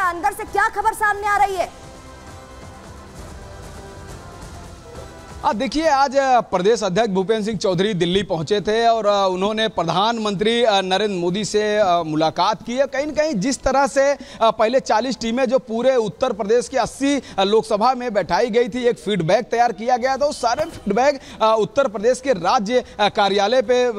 अंदर से क्या खबर सामने आ रही है? देखिए, आज प्रदेश अध्यक्ष भूपेंद्र सिंह चौधरी दिल्ली पहुंचे थे और उन्होंने प्रधानमंत्री नरेंद्र मोदी से मुलाकात की है। कहीं न कहीं जिस तरह से पहले 40 टीमें जो पूरे उत्तर प्रदेश की 80 लोकसभा में बैठाई गई थी, एक फीडबैक तैयार किया गया था। उस सारे फीडबैक उत्तर प्रदेश के राज्य कार्यालय पे,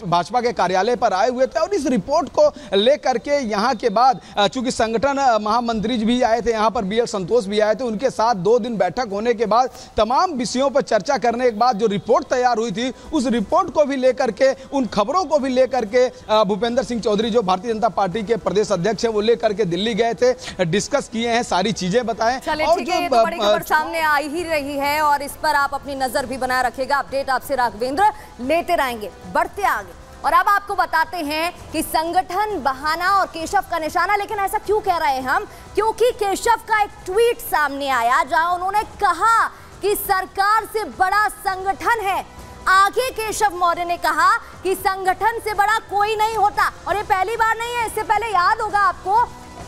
भाजपा के कार्यालय पर आए हुए थे और इस रिपोर्ट को लेकर के यहाँ के बाद चूंकि संगठन महामंत्री भी आए थे, यहाँ पर BL संतोष भी आए थे, उनके साथ 2 दिन बैठक होने के बाद तमाम विषयों पर चर्चा करने के बाद जो रिपोर्ट तैयार हुई थी, उस रिपोर्ट को भी लेकर के, उन खबरों को भी लेकर के भूपेंद्र सिंह चौधरी जो भारतीय जनता पार्टी के प्रदेश अध्यक्ष हैं, वो लेकर के दिल्ली गए थे, डिस्कस किए हैं, सारी चीजें बताएं। और जो ये तो बड़ी खबर सामने आ ही रही है और इस पर आप अपनी नजर भी बनाए रखिएगा। अपडेट आपसे राघवेंद्र लेते रहेंगे, बढ़ते आगे। और अब आपको बताते हैं कि संगठन बहाना और केशव का निशाना। लेकिन ऐसा क्यों कह रहे हैं हम? क्योंकि केशव का एक ट्वीट सामने आया जहां उन्होंने कहा कि सरकार से बड़ा संगठन है। आगे केशव मौर्य ने कहा कि संगठन से बड़ा कोई नहीं होता। और ये पहली बार नहीं है, इससे पहले याद होगा आपको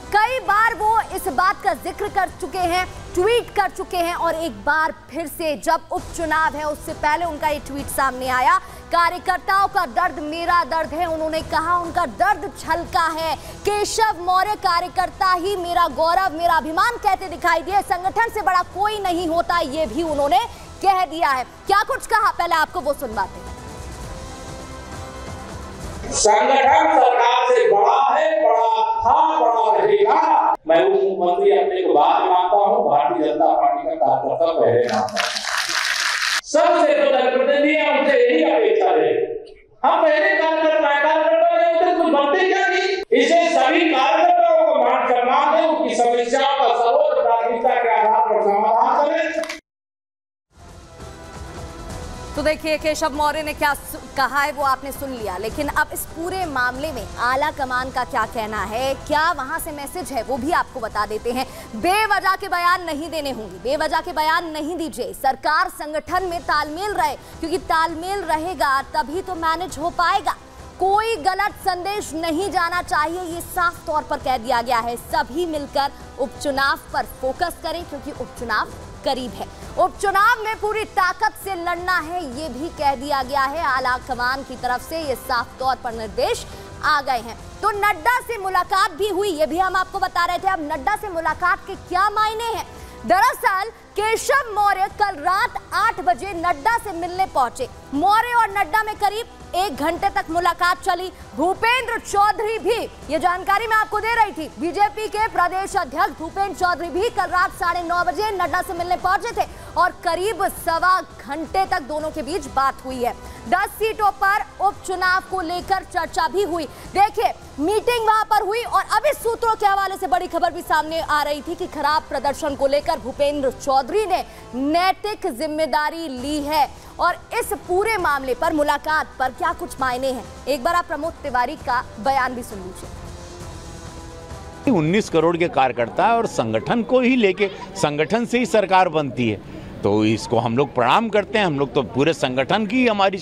कई बार वो इस बात का जिक्र कर चुके हैं, ट्वीट कर चुके हैं। और एक बार फिर से जब उपचुनाव है उससे पहले उनका ये ट्वीट सामने आया, कार्यकर्ताओं का दर्द मेरा दर्द है। उन्होंने कहा उनका दर्द छलका है। केशव मौर्य कार्यकर्ता ही मेरा गौरव, मेरा अभिमान कहते दिखाई दिए। संगठन से बड़ा कोई नहीं होता, ये भी उन्होंने कह दिया है। क्या कुछ कहा, पहले आपको वो सुनवाते हैं। संगठन सरकार से बड़ा है, बड़ा था, बड़ा रहेगा। मैं उप मुख्यमंत्री अपने को बाद में मानता हूँ, भारतीय जनता पार्टी का कार्यकर्ता पहले मानता हूँ। सबसे तो जनप्रतिनिधि है, उनसे यही अपेक्षा है। हम पहले कार्यकर्ता नहीं होते, कुछ बनते क्या नहीं। इसे सभी कार्यकर्ताओं को मान सम्मान है, उनकी समस्याओं का सर्वोच्च प्राथमिकता के आधार पर समाधान करें। तो देखिए केशव मौर्य ने क्या कहा है वो आपने सुन लिया, लेकिन अब इस पूरे मामले में आला कमान का क्या कहना है, क्या वहां से मैसेज है, वो भी आपको बता देते हैं। बेवजह के बयान नहीं देने होंगे, बेवजह के बयान नहीं दीजिए। सरकार संगठन में तालमेल रहे, क्योंकि तालमेल रहेगा तभी तो मैनेज हो पाएगा। कोई गलत संदेश नहीं जाना चाहिए, ये साफ तौर पर कह दिया गया है। सभी मिलकर उपचुनाव पर फोकस करें, क्योंकि उपचुनाव करीब है। उपचुनाव में पूरी ताकत से लड़ना है, ये भी कह दिया गया है। आला कमान की तरफ से ये साफ तौर पर निर्देश आ गए हैं। तो नड्डा से मुलाकात भी हुई, ये भी हम आपको बता रहे थे। अब नड्डा से मुलाकात के क्या मायने हैं? दरअसल केशव मौर्य कल रात 8 बजे नड्डा से मिलने पहुंचे। मौर्य और नड्डा में करीब 1 घंटे तक मुलाकात चली। भूपेंद्र चौधरी भी, ये जानकारी मैं आपको दे रही थी, बीजेपी के प्रदेश अध्यक्ष भूपेंद्र चौधरी भी कल रात 9:30 बजे नड्डा से मिलने पहुंचे थे और करीब 1.25 घंटे तक दोनों के बीच बात हुई है। 10 सीटों पर उपचुनाव को लेकर चर्चा भी हुई। देखिए मीटिंग वहां पर हुई और अब इस सूत्रों के हवाले से बड़ी खबर भी सामने आ रही थी कि खराब प्रदर्शन को लेकर भूपेंद्र चौधरी ने नैतिक जिम्मेदारी ली है। और इस पूरे मामले पर, मुलाकात पर क्या कुछ मायने हैं, एक बार आप प्रमोद तिवारी का बयान भी सुन लीजिए। 19 करोड़ के कार्यकर्ता और संगठन को ही लेके, संगठन से ही सरकार बनती है, तो इसको हम लोग प्रणाम करते हैं। हम लोग तो पूरे संगठन की हमारी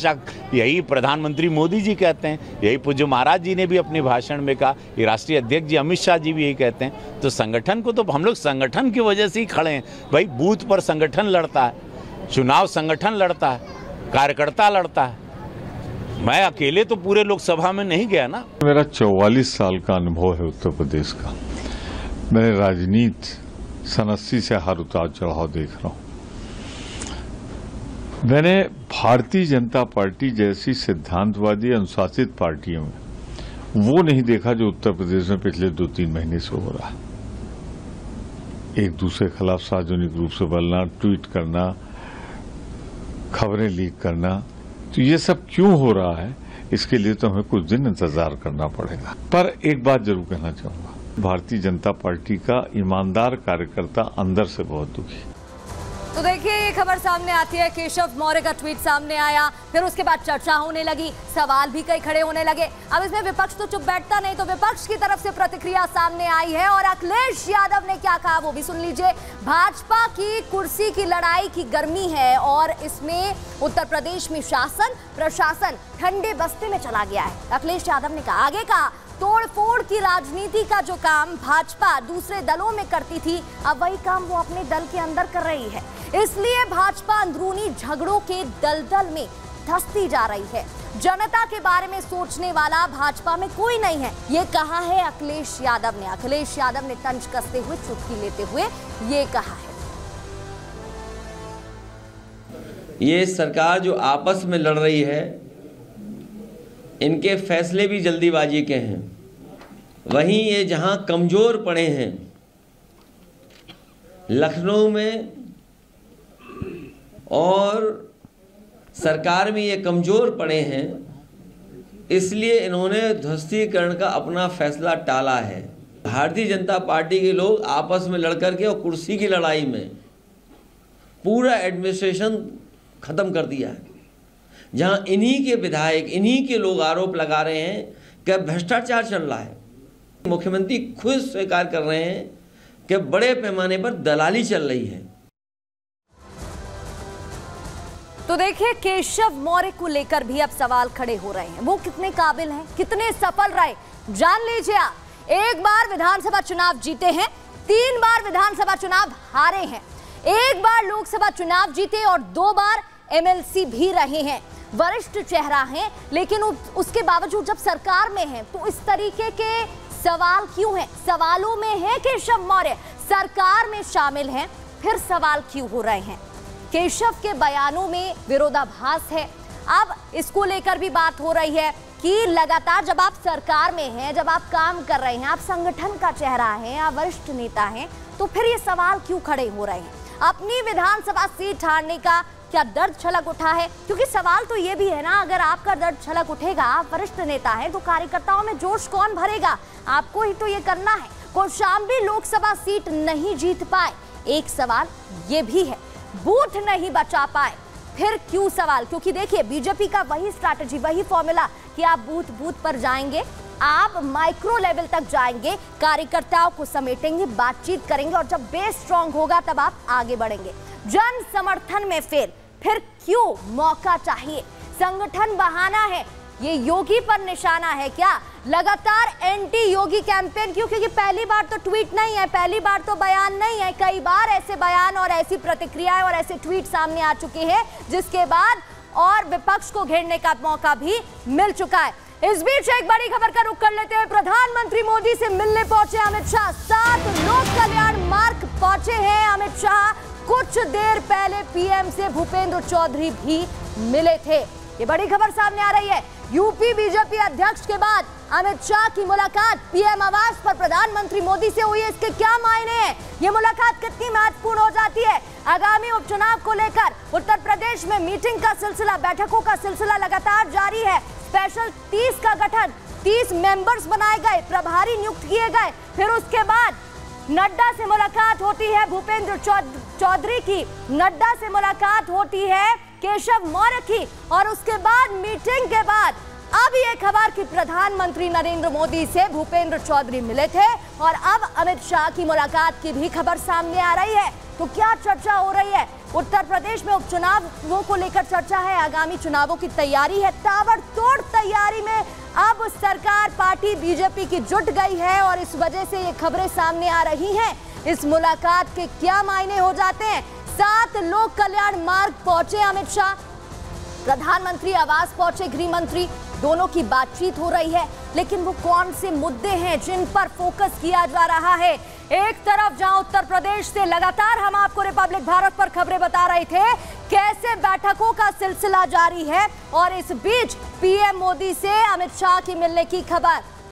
यही प्रधानमंत्री मोदी जी कहते हैं, यही पूज्य महाराज जी ने भी अपने भाषण में कहा, ये राष्ट्रीय अध्यक्ष जी अमित शाह जी भी यही कहते हैं। तो संगठन को तो हम लोग संगठन की वजह से ही खड़े हैं भाई। बूथ पर संगठन लड़ता है, चुनाव संगठन लड़ता है, कार्यकर्ता लड़ता है। मैं अकेले तो पूरे लोकसभा में नहीं गया ना। मेरा 44 साल का अनुभव है उत्तर प्रदेश का। मैंने राजनीति 87 से हर उतार चढ़ाव देख रहा हूं। मैंने भारतीय जनता पार्टी जैसी सिद्धांतवादी अनुशासित पार्टियों में वो नहीं देखा जो उत्तर प्रदेश में पिछले 2-3 महीने से हो रहा है। एक दूसरे के खिलाफ सार्वजनिक रूप से बोलना, ट्वीट करना, खबरें लीक करना, तो ये सब क्यों हो रहा है, इसके लिए तो हमें कुछ दिन इंतजार करना पड़ेगा। पर एक बात जरूर कहना चाहूंगा, भारतीय जनता पार्टी का ईमानदार कार्यकर्ता अंदर से बहुत दुखी। तो देखिए ये खबर सामने आती है, केशव मौर्य का ट्वीट सामने आया, फिर उसके बाद चर्चा होने लगी, सवाल भी कई खड़े होने लगे। अब इसमें विपक्ष तो चुप बैठता नहीं, तो विपक्ष की तरफ से प्रतिक्रिया सामने आई है और अखिलेश यादव ने क्या कहा वो भी सुन लीजिए। भाजपा की कुर्सी की लड़ाई की गर्मी है और इसमें उत्तर प्रदेश में शासन प्रशासन ठंडे बस्ते में चला गया है, अखिलेश यादव ने कहा। आगे कहा तोड़फोड़ की राजनीति का जो काम भाजपा दूसरे दलों में करती थी, अब वही काम वो अपने दल के अंदर कर रही है। इसलिए भाजपा अंदरूनी झगड़ों के दलदल में धंसती जा रही है। जनता के बारे में सोचने वाला भाजपा में कोई नहीं है, ये कहा है अखिलेश यादव ने। अखिलेश यादव ने तंज कसते हुए, चुटकी लेते हुए ये कहा है। ये सरकार जो आपस में लड़ रही है, इनके फैसले भी जल्दीबाजी के हैं। वहीं ये जहां कमजोर पड़े हैं, लखनऊ में और सरकार में ये कमजोर पड़े हैं, इसलिए इन्होंने ध्वस्तीकरण का अपना फैसला टाला है। भारतीय जनता पार्टी के लोग आपस में लड़ करके और कुर्सी की लड़ाई में पूरा एडमिनिस्ट्रेशन खत्म कर दिया है। जहां इन्हीं के विधायक, इन्हीं के लोग आरोप लगा रहे हैं कि भ्रष्टाचार चल रहा है। मुख्यमंत्री खुद स्वीकार कर रहे हैं कि बड़े पैमाने पर दलाली चल रही है। तो देखिए, केशव मौर्य को लेकर भी अब सवाल खड़े हो रहे हैं। वो कितने काबिल हैं, कितने सफल रहे, जान लीजिए आप। एक बार विधानसभा चुनाव जीते हैं, 3 बार विधानसभा चुनाव हारे हैं, 1 बार लोकसभा चुनाव जीते और 2 बार एमएलसी भी रहे हैं। वरिष्ठ चेहरा हैं, लेकिन उसके बावजूद जब सरकार में हैं तो इस तरीके के सवाल क्यों हैं? सवालों में है केशव मौर्य, सरकार में शामिल हैं, फिर सवाल क्यों हो रहे हैं? केशव के बयानों में विरोधाभास है। अब इसको लेकर भी बात हो रही है कि लगातार जब आप सरकार में हैं, जब आप काम कर रहे हैं, आप संगठन का चेहरा हैं, आप वरिष्ठ नेता हैं, तो फिर ये सवाल क्यों खड़े हो रहे हैं? अपनी विधानसभा सीट हारने का क्या दर्द छलक उठा है? क्योंकि सवाल तो ये भी है ना, अगर आपका दर्द छलक उठेगा, आप वरिष्ठ नेता हैं, तो कार्यकर्ताओं में जोश कौन भरेगा? आपको ही तो ये करना है। कौशाम्बी लोकसभा सीट नहीं जीत पाए, एक सवाल ये भी है। बूथ नहीं बचा पाए, फिर क्यों सवाल? क्योंकि देखिए, बीजेपी का वही स्ट्रैटेजी, वही फॉर्मूला कि आप बूथ बूथ पर जाएंगे, आप माइक्रो लेवल तक जाएंगे, कार्यकर्ताओं को समेटेंगे, बातचीत करेंगे और जब बेस स्ट्रांग होगा तब आप आगे बढ़ेंगे। जन समर्थन में फेल, फिर क्यों? मौका चाहिए। संगठन बहाना है, ये योगी पर निशाना है क्या? लगातार एंटी योगी कैंपेन क्यों? क्योंकि पहली बार तो ट्वीट नहीं है, पहली बार तो बयान नहीं है, कई बार ऐसे बयान और ऐसी प्रतिक्रियाएं और ऐसे ट्वीट सामने आ चुके हैं, जिसके बाद और विपक्ष को घेरने का मौका भी मिल चुका है। इस बीच एक बड़ी खबर का रुख कर लेते हुए प्रधानमंत्री मोदी से मिलने पहुंचे अमित शाह। 7 लोक कल्याण मार्ग पहुंचे हैं अमित शाह। कुछ देर पहले पीएम से भूपेंद्र चौधरी भी मिले थे। ये बड़ी खबर सामने आ रही है। यूपी बीजेपी अध्यक्ष के बाद अमित शाह की मुलाकात पीएम आवास पर प्रधानमंत्री मोदी से हुई है। इसके क्या मायने हैं? ये मुलाकात कितनी महत्वपूर्ण हो जाती है? आगामी उपचुनाव को लेकर उत्तर प्रदेश में मीटिंग का सिलसिला, बैठकों का सिलसिला लगातार जारी है। स्पेशल 30 का गठन, 30 मेंबर्स बनाए गए, प्रभारी नियुक्त किए गए। फिर उसके बाद नड्डा से मुलाकात होती है भूपेंद्र चौधरी की, नड्डा से मुलाकात होती है केशव मौर्य की, और उसके बाद मीटिंग के बाद अब ये खबर कि प्रधानमंत्री नरेंद्र मोदी से भूपेंद्र चौधरी मिले थे और अब अमित शाह की मुलाकात की भी खबर सामने आ रही है। तो क्या चर्चा हो रही है? उत्तर प्रदेश में उपचुनावों को लेकर चर्चा है, आगामी चुनावों की तैयारी है। ताबड़तोड़ तैयारी में अब सरकार, पार्टी बीजेपी की जुट गई है और इस वजह से ये खबरें सामने आ रही हैं। इस मुलाकात के क्या मायने हो जाते हैं? 7 लोक कल्याण मार्ग पहुंचे अमित शाह, प्रधानमंत्री आवास पहुंचे गृह मंत्री, दोनों की बातचीत हो रही है। लेकिन वो कौन से मुद्दे हैं जिन पर फोकस किया जा रहा है? एक तरफ जहां उत्तर प्रदेश से लगातार हम आपको रिपब्लिक भारत पर खबरें बता रहे थे, कैसे बैठकों का सिलसिला जारी है, और इस बीच पीएम मोदी से अमित शाह की मिलने की खबर।